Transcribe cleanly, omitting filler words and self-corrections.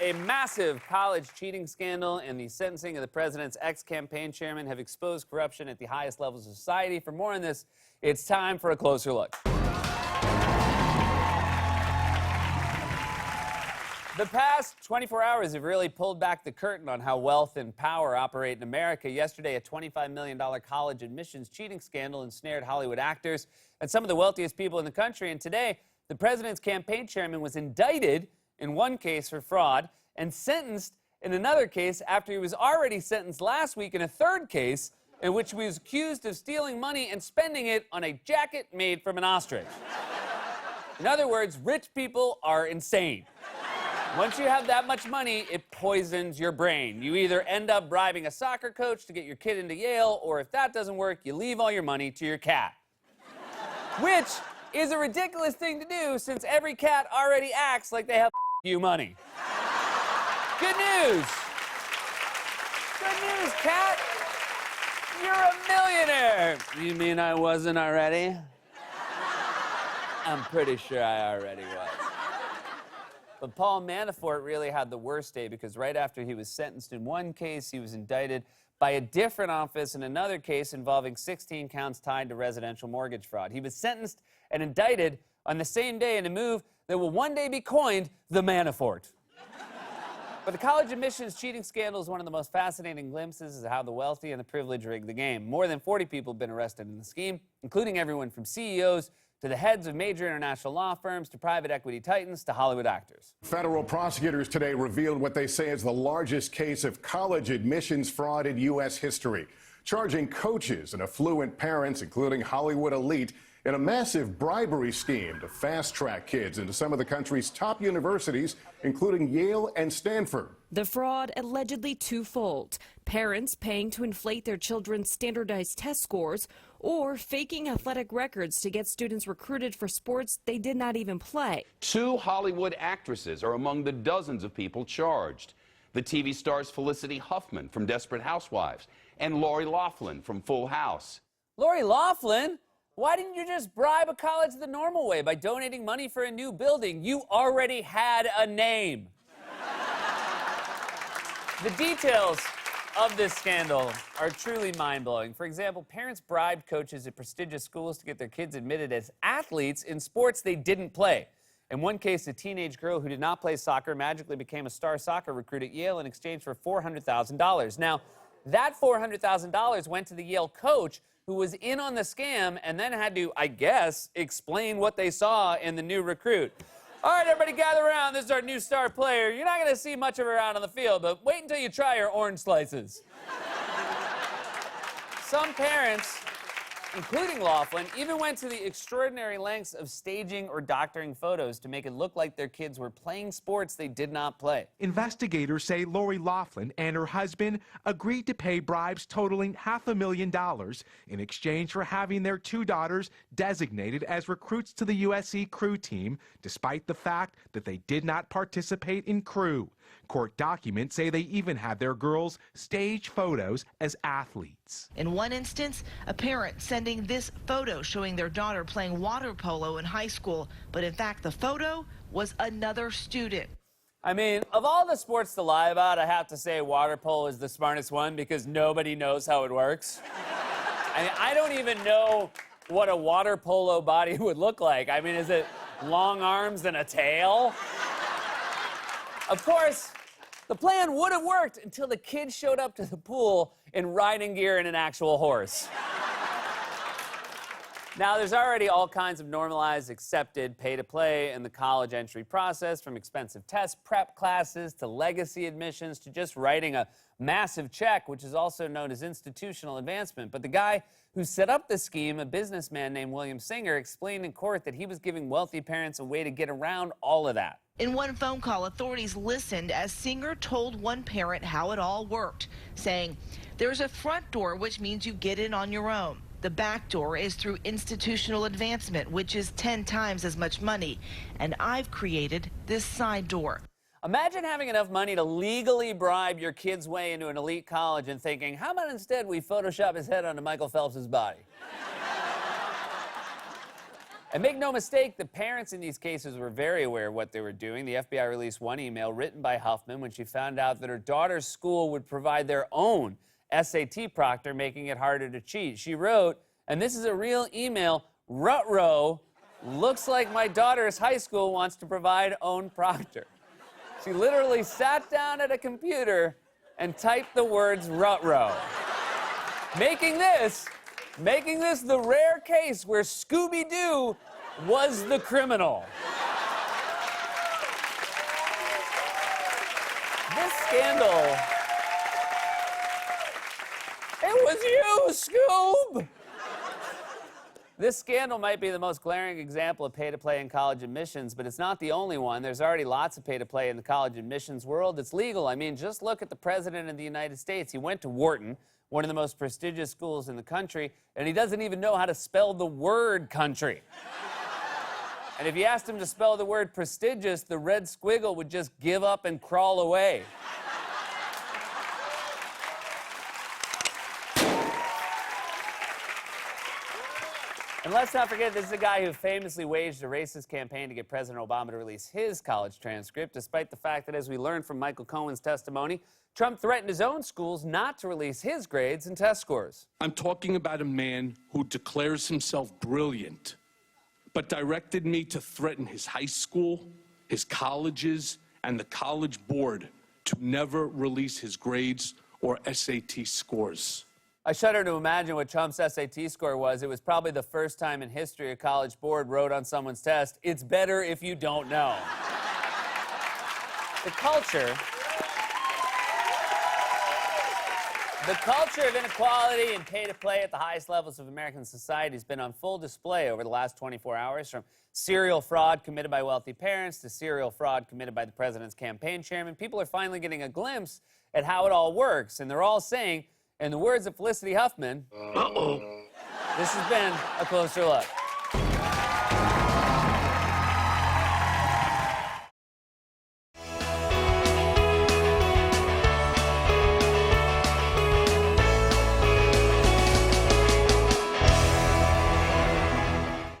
A massive college cheating scandal and the sentencing of the president's ex-campaign chairman have exposed corruption at the highest levels of society. For more on this, it's time for a closer look. The past 24 hours have really pulled back the curtain on how wealth and power operate in America. Yesterday, a $25 million college admissions cheating scandal ensnared Hollywood actors and some of the wealthiest people in the country. And today, the president's campaign chairman was indicted in one case for fraud and sentenced in another case after he was already sentenced last week in a third case in which he was accused of stealing money and spending it on a jacket made from an ostrich. In other words, rich people are insane. Once you have that much money, it poisons your brain. You either end up bribing a soccer coach to get your kid into Yale, or if that doesn't work, you leave all your money to your cat. Which is a ridiculous thing to do since every cat already acts like they have you money. Good news. Good news, cat. You're a millionaire. You mean I wasn't already? I'm pretty sure I already was. But Paul Manafort really had the worst day because right after he was sentenced in one case, he was indicted by a different office in another case involving 16 counts tied to residential mortgage fraud. He was sentenced and indicted on the same day in a move that will one day be coined the Manafort. But the college admissions cheating scandal is one of the most fascinating glimpses of how the wealthy and the privileged rig the game. More than 40 people have been arrested in the scheme, including everyone from CEOs to the heads of major international law firms, to private equity titans, to Hollywood actors. Federal prosecutors today revealed what they say is the largest case of college admissions fraud in U.S. history, charging coaches and affluent parents, including Hollywood elite, in a massive bribery scheme to fast-track kids into some of the country's top universities, including Yale and Stanford. The fraud allegedly twofold: parents paying to inflate their children's standardized test scores, or faking athletic records to get students recruited for sports they did not even play. 2 Hollywood actresses are among the dozens of people charged. The TV stars Felicity Huffman from Desperate Housewives and Lori Loughlin from Full House. Lori Loughlin? Why didn't you just bribe a college the normal way by donating money for a new building? You already had a name. The details of this scandal are truly mind-blowing. For example, parents bribed coaches at prestigious schools to get their kids admitted as athletes in sports they didn't play. In one case, a teenage girl who did not play soccer magically became a star soccer recruit at Yale in exchange for $400,000. Now, that $400,000 went to the Yale coach who was in on the scam and then had to, I guess, explain what they saw in the new recruit. All right, everybody gather around. This is our new star player. You're not going to see much of her out on the field, but wait until you try her orange slices. Some parents, including Loughlin, even went to the extraordinary lengths of staging or doctoring photos to make it look like their kids were playing sports they did not play. Investigators say Lori Loughlin and her husband agreed to pay bribes totaling $500,000 in exchange for having their 2 daughters designated as recruits to the USC crew team, despite the fact that they did not participate in crew. Court documents say they even had their girls stage photos as athletes. In one instance, a parent sending this photo showing their daughter playing water polo in high school, but in fact the photo was another student. I mean, of all the sports to lie about, I have to say water polo is the smartest one because nobody knows how it works. I mean, I don't even know what a water polo body would look like. I mean, is it long arms and a tail? Of course, the plan would have worked until the kids showed up to the pool in riding gear and an actual horse. Now, there's already all kinds of normalized, accepted pay-to-play in the college entry process, from expensive test prep classes to legacy admissions to just writing a massive check, which is also known as institutional advancement. But the guy who set up the scheme, a businessman named William Singer, explained in court that he was giving wealthy parents a way to get around all of that. In one phone call, authorities listened as Singer told one parent how it all worked, saying, "There's a front door, which means you get in on your own. The back door is through institutional advancement, which is 10 times as much money. And I've created this side door." Imagine having enough money to legally bribe your kid's way into an elite college and thinking, how about instead we Photoshop his head onto Michael Phelps' body? And make no mistake, the parents in these cases were very aware of what they were doing. The FBI released one email written by Huffman when she found out that her daughter's school would provide their own SAT proctor, making it harder to cheat. She wrote, and this is a real email, "Rut-row, looks like my daughter's high school wants to provide own proctor." She literally sat down at a computer and typed the words "rut-row," making this the rare case where Scooby-Doo was the criminal. This scandal... It was you, Scoob! This scandal might be the most glaring example of pay-to-play in college admissions, but it's not the only one. There's already lots of pay-to-play in the college admissions world. It's legal. I mean, just look at the President of the United States. He went to Wharton, one of the most prestigious schools in the country, and he doesn't even know how to spell the word country. And if you asked him to spell the word prestigious, the red squiggle would just give up and crawl away. And let's not forget, this is a guy who famously waged a racist campaign to get President Obama to release his college transcript, despite the fact that, as we learned from Michael Cohen's testimony, Trump threatened his own schools not to release his grades and test scores. I'm talking about a man who declares himself brilliant, but directed me to threaten his high school, his colleges, and the college board to never release his grades or SAT scores. I shudder to imagine what Trump's SAT score was. It was probably the first time in history a college board wrote on someone's test, "It's better if you don't know." The culture of inequality and pay-to-play at the highest levels of American society has been on full display over the last 24 hours, from serial fraud committed by wealthy parents to serial fraud committed by the president's campaign chairman. People are finally getting a glimpse at how it all works, and they're all saying, in the words of Felicity Huffman, this has been a closer look.